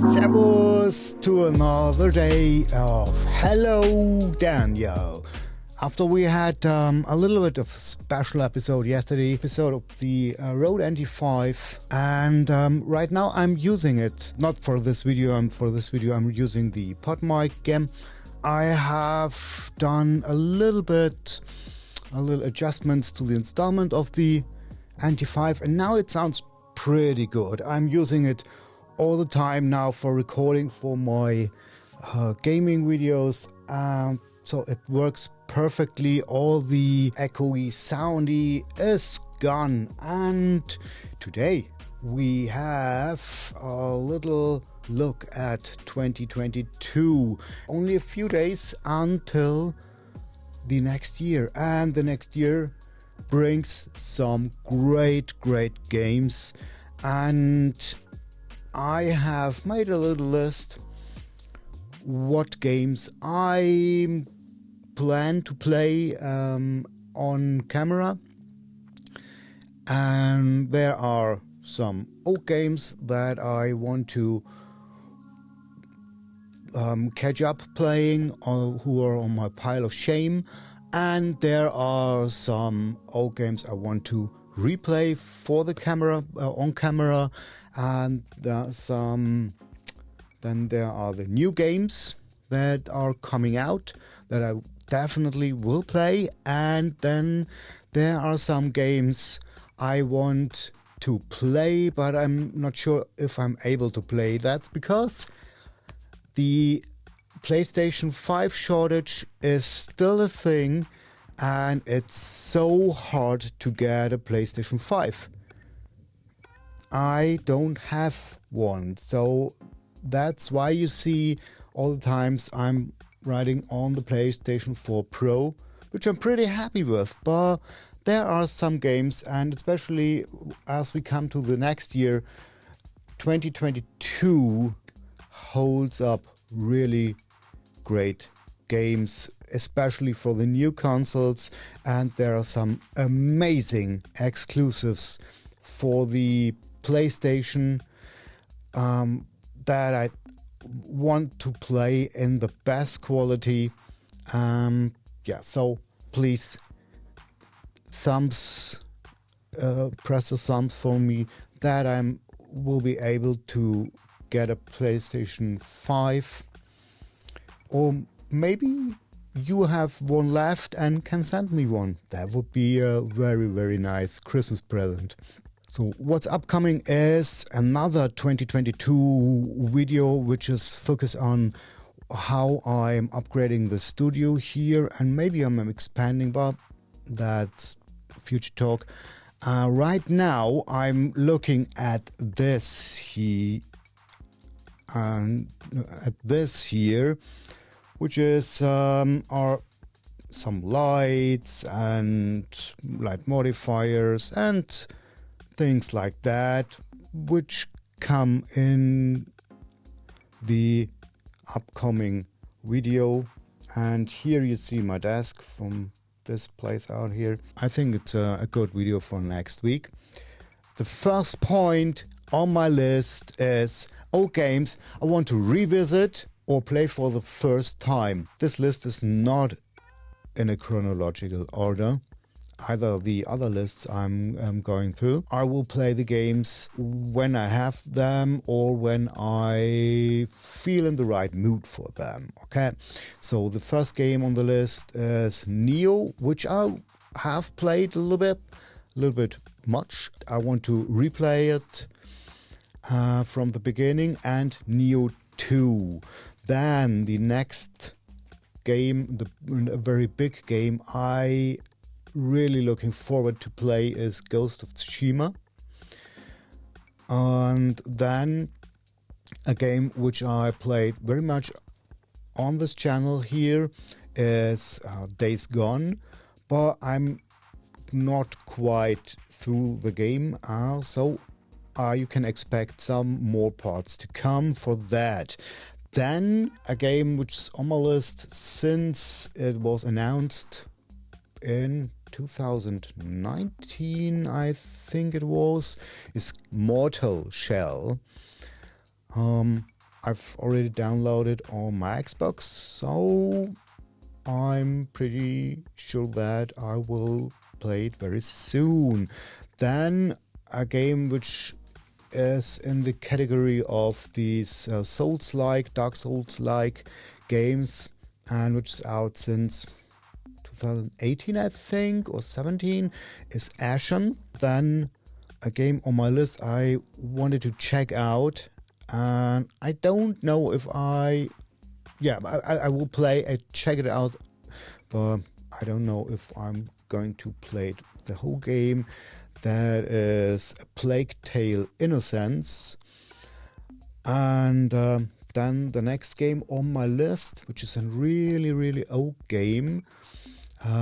Servus to another day of Hello Daniel. After we had a little bit of a special episode yesterday, episode of the Rode NT5, and right now I'm using it, not for this video, I'm using the pod mic again. I have done a little adjustments to the installment of the NT5, and now it sounds pretty good. I'm using it all the time now for recording for my gaming videos, so it works perfectly. All the echoey soundy is gone, and today we have a little look at 2022. Only a few days until the next year, and the next year brings some great games, and I have made a little list what games I plan to play on camera, and there are some old games that I want to catch up playing, who are on my pile of shame, and there are some old games I want to replay for the camera, on camera, and then there are the new games that are coming out that I definitely will play, and then there are some games I want to play but I'm not sure if I'm able to play. That's because the PlayStation 5 shortage is still a thing, and it's so hard to get a PlayStation 5. I don't have one, so that's why you see all the times I'm riding on the PlayStation 4 Pro, which I'm pretty happy with. But there are some games, and especially as we come to the next year, 2022 holds up really great games, especially for the new consoles, and there are some amazing exclusives for the PlayStation that I want to play in the best quality. So please press the thumbs for me that I will be able to get a PlayStation 5, or maybe you have one left and can send me one. That would be a very nice Christmas present. So what's upcoming is another 2022 video, which is focused on how I'm upgrading the studio here, and maybe I'm expanding, but that's future talk. Right now I'm looking at this here, which is are some lights and light modifiers and things like that, which come in the upcoming video. And here you see my desk from this place out here. I think it's a good video for next week. The first point on my list is old games I want to revisit or play for the first time. This list is not in a chronological order, either of the other lists I'm going through. I will play the games when I have them or when I feel in the right mood for them. Okay, so the first game on the list is Neo, which I have played a little bit much. I want to replay it from the beginning, and Neo 2. Then the next game, a very big game I really looking forward to play is Ghost of Tsushima. And then a game which I played very much on this channel here is Days Gone, but I'm not quite through the game, so you can expect some more parts to come for that. Then a game which is on my list since it was announced in 2019, I think it was, is Mortal Shell. I've already downloaded on my Xbox, so I'm pretty sure that I will play it very soon. Then a game which is in the category of these Souls-like, Dark Souls-like games, and which is out since 2018, I think, or 17, is Ashen. Then a game on my list I wanted to check out, and I don't know if I will play it, check it out, but I don't know if I'm going to play it, the whole game. That is A Plague Tale Innocence. And then the next game on my list, which is a really, really old game,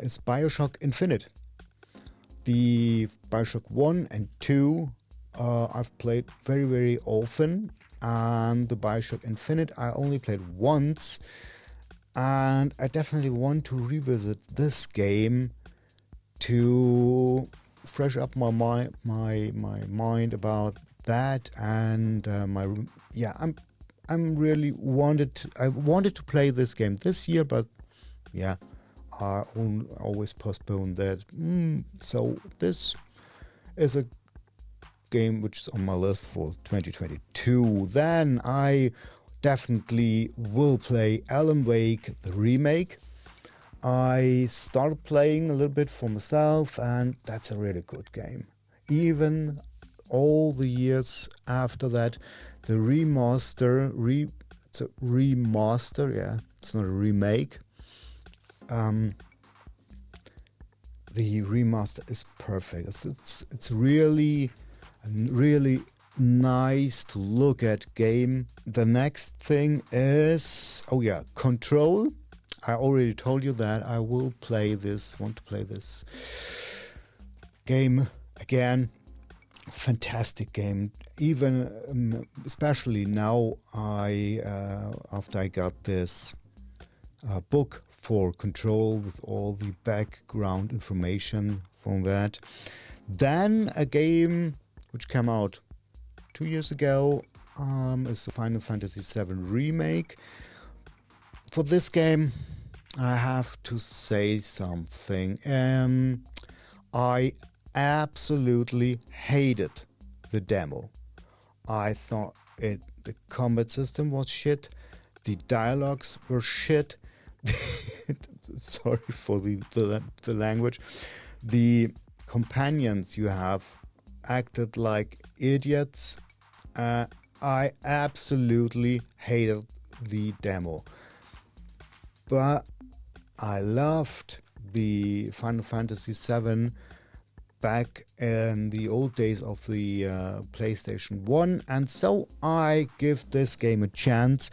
is Bioshock Infinite. The Bioshock 1 and 2 I've played very, very often, and the Bioshock Infinite I only played once, and I definitely want to revisit this game to fresh up my mind about that, and I wanted to play this game this year, but yeah, I always postpone that. So this is a game which is on my list for 2022. Then I definitely will play Alan Wake, the remake. I started playing a little bit for myself, and that's a really good game. Even all the years after that, the it's a remaster, yeah, it's not a remake. The remaster is perfect. It's really nice to look at game. The next thing is Control. I already told you that I will want to play this game again. Fantastic game. Even especially now, after I got this book for Control with all the background information from that. Then a game which came out 2 years ago is the Final Fantasy VII Remake. For this game, I have to say something. I absolutely hated the demo. I thought the combat system was shit. The dialogues were shit. Sorry for the language. The companions you have acted like idiots. I absolutely hated the demo. But I loved the Final Fantasy VII back in the old days of the PlayStation 1, and so I give this game a chance,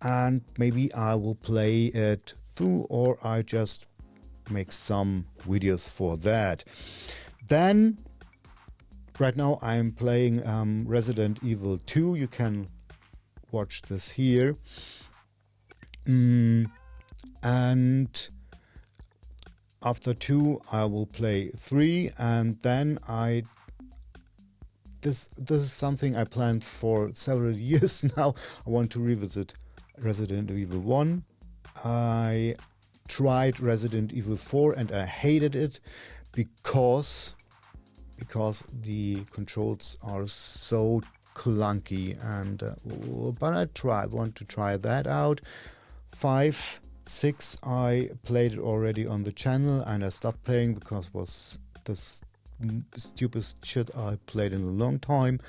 and maybe I will play it through, or I just make some videos for that. Then right now I'm playing Resident Evil 2. You can watch this here. And after 2 I will play 3, and then this is something I planned for several years now. I want to revisit Resident Evil 1. I tried Resident Evil 4 and I hated it because the controls are so clunky, and but I want to try that out. 5, 6 I played it already on the channel, and I stopped playing because it was the stupid shit I played in a long time.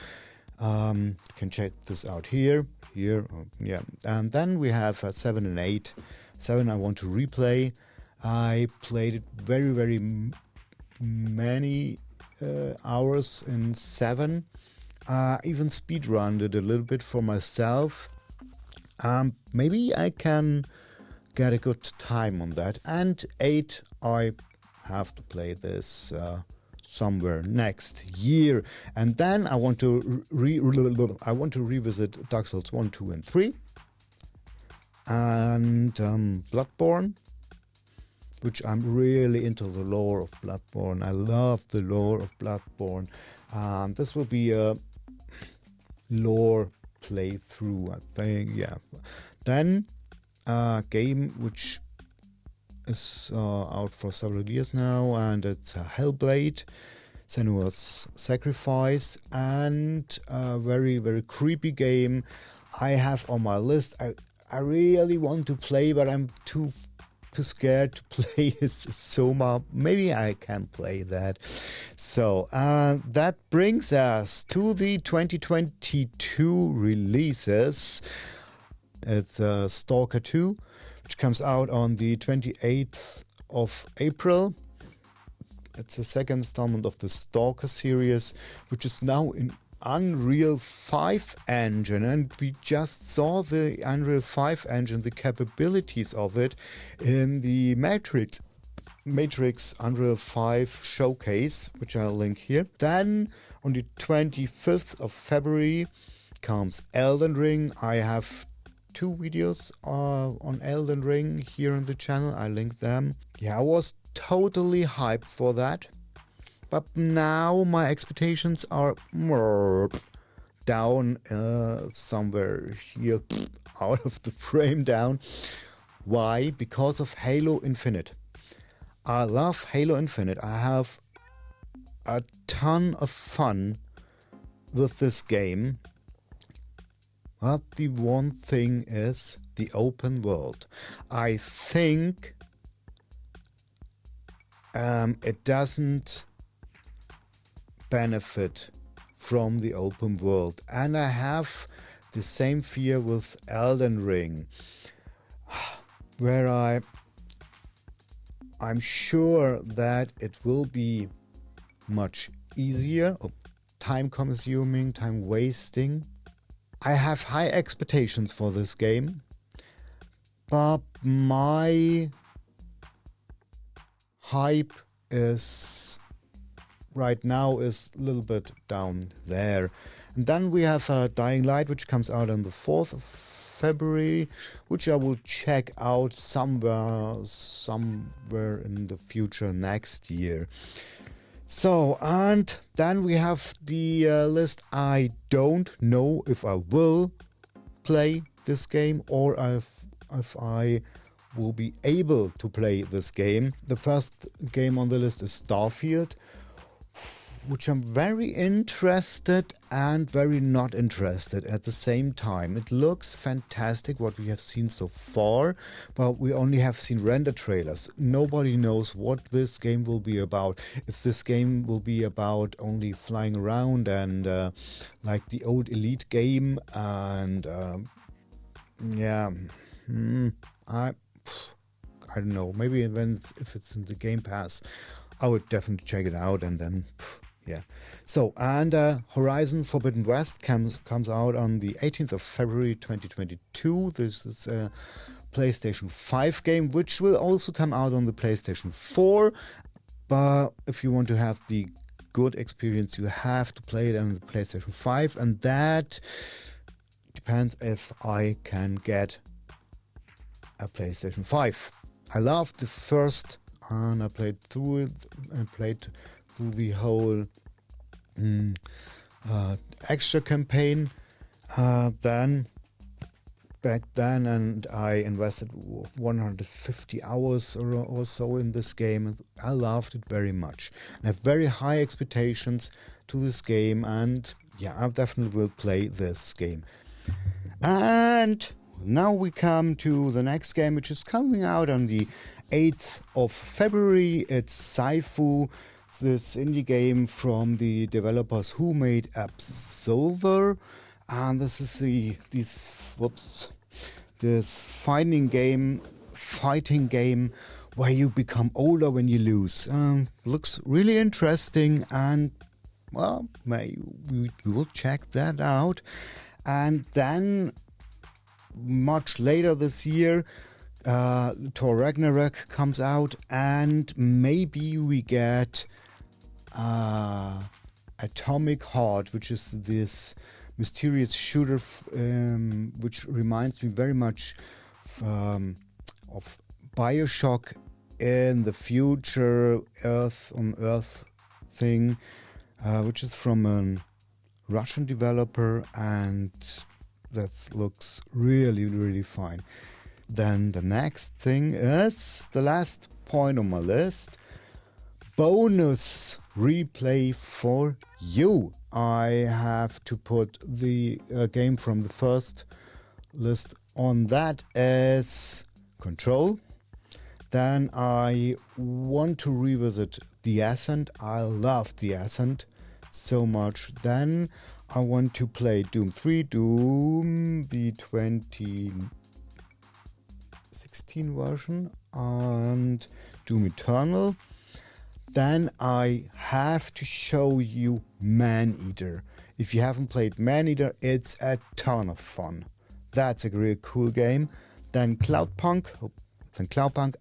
You can check this out here, yeah. And then we have 7 and 8. 7 I want to replay. I played it very, very many hours in 7. Even speedrunned it a little bit for myself. Maybe I can get a good time on that. And 8, I have to play this somewhere next year. And then I want to revisit Dark Souls 1, 2, and 3, and Bloodborne, which I'm really into the lore of Bloodborne. I love the lore of Bloodborne. This will be a lore playthrough, I think. Yeah. Then a game which is out for several years now, and it's Hellblade: Senua's Sacrifice, and a very, very creepy game I have on my list. I really want to play, but I'm too scared to play Soma. Maybe I can play that. So that brings us to the 2022 releases. It's Stalker 2, which comes out on the 28th of April. It's the second installment of the Stalker series, which is now in Unreal 5 engine, and we just saw the Unreal 5 engine, the capabilities of it, in the Matrix Unreal 5 showcase, which I'll link here. Then on the 25th of February comes Elden Ring. I have 2 videos on Elden Ring here on the channel. I linked them. Yeah, I was totally hyped for that. But now my expectations are down somewhere here, out of the frame down. Why? Because of Halo Infinite. I love Halo Infinite. I have a ton of fun with this game. But the one thing is the open world. I think it doesn't benefit from the open world, and I have the same fear with Elden Ring, where I'm sure that it will be much easier, time consuming, time wasting. I have high expectations for this game, but my hype is right now is a little bit down there. And then we have Dying Light, which comes out on the 4th of February, which I will check out somewhere in the future next year. So, and then we have the list. I don't know if I will play this game or if I will be able to play this game. The first game on the list is Starfield, which I'm very interested and very not interested at the same time. It looks fantastic what we have seen so far, but we only have seen render trailers. Nobody knows what this game will be about. If this game will be about only flying around and like the old Elite game, and I don't know. Maybe if it's in the Game Pass, I would definitely check it out, and then yeah. So, and Horizon Forbidden West comes out on the 18th of February 2022. This is a PlayStation 5 game, which will also come out on the PlayStation 4. But if you want to have the good experience, you have to play it on the PlayStation 5, and that depends if I can get a PlayStation 5. I loved the first, and I played through it and played through the whole extra campaign back then, and I invested 150 hours or so in this game. I loved it very much, and I have very high expectations to this game, and yeah, I definitely will play this game. And now we come to the next game, which is coming out on the 8th of February. It's Saifu, this indie game from the developers who made Absolver. And this is this fighting game where you become older when you lose. Looks really interesting, and well, we will check that out. And then much later this year, Thor Ragnarok comes out, and maybe we get Atomic Heart, which is this mysterious shooter which reminds me very much of Bioshock in the future on Earth thing, which is from a Russian developer, and that looks really, really fine. Then the next thing is the last point on my list. Bonus replay for you. I have to put the game from the first list on that as Control. Then I want to revisit The Ascent. I love The Ascent so much. Then I want to play Doom 3, Doom, the 2016 version, and Doom Eternal. Then I have to show you Maneater. If you haven't played Maneater, it's a ton of fun. That's a really cool game. Then Cloudpunk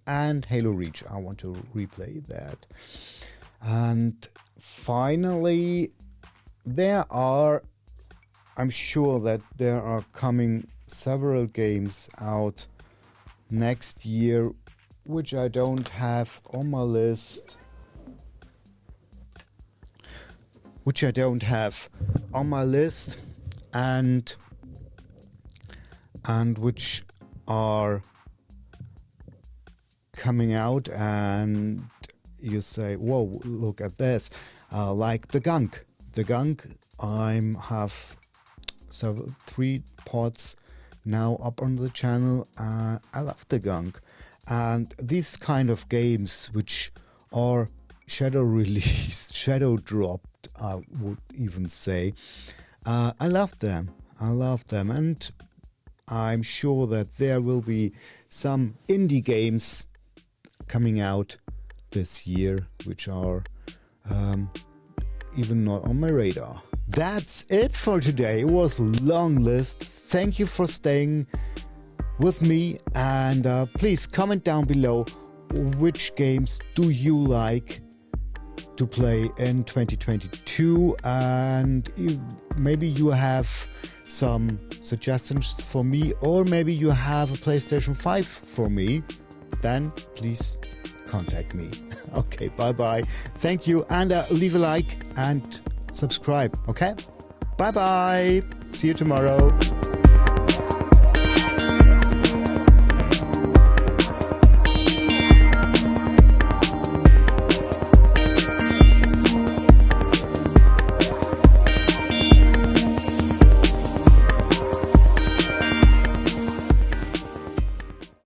and Halo Reach. I want to replay that. And finally, I'm sure that there are coming several games out next year which I don't have on my list. And which are coming out, and you say, whoa, look at this. Like the Gunk. I have 3 parts now up on the channel. I love the Gunk. And these kind of games which are shadow released, shadow dropped, I would even say, I love them. And I'm sure that there will be some indie games coming out this year which are even not on my radar. That's it for today. It was a long list. Thank you for staying with me, and please comment down below which games do you like to play in 2022, and maybe you have some suggestions for me, or maybe you have a PlayStation 5 for me. Then please contact me. Okay, bye-bye. Thank you, and leave a like and subscribe, okay? Bye-bye. See you tomorrow.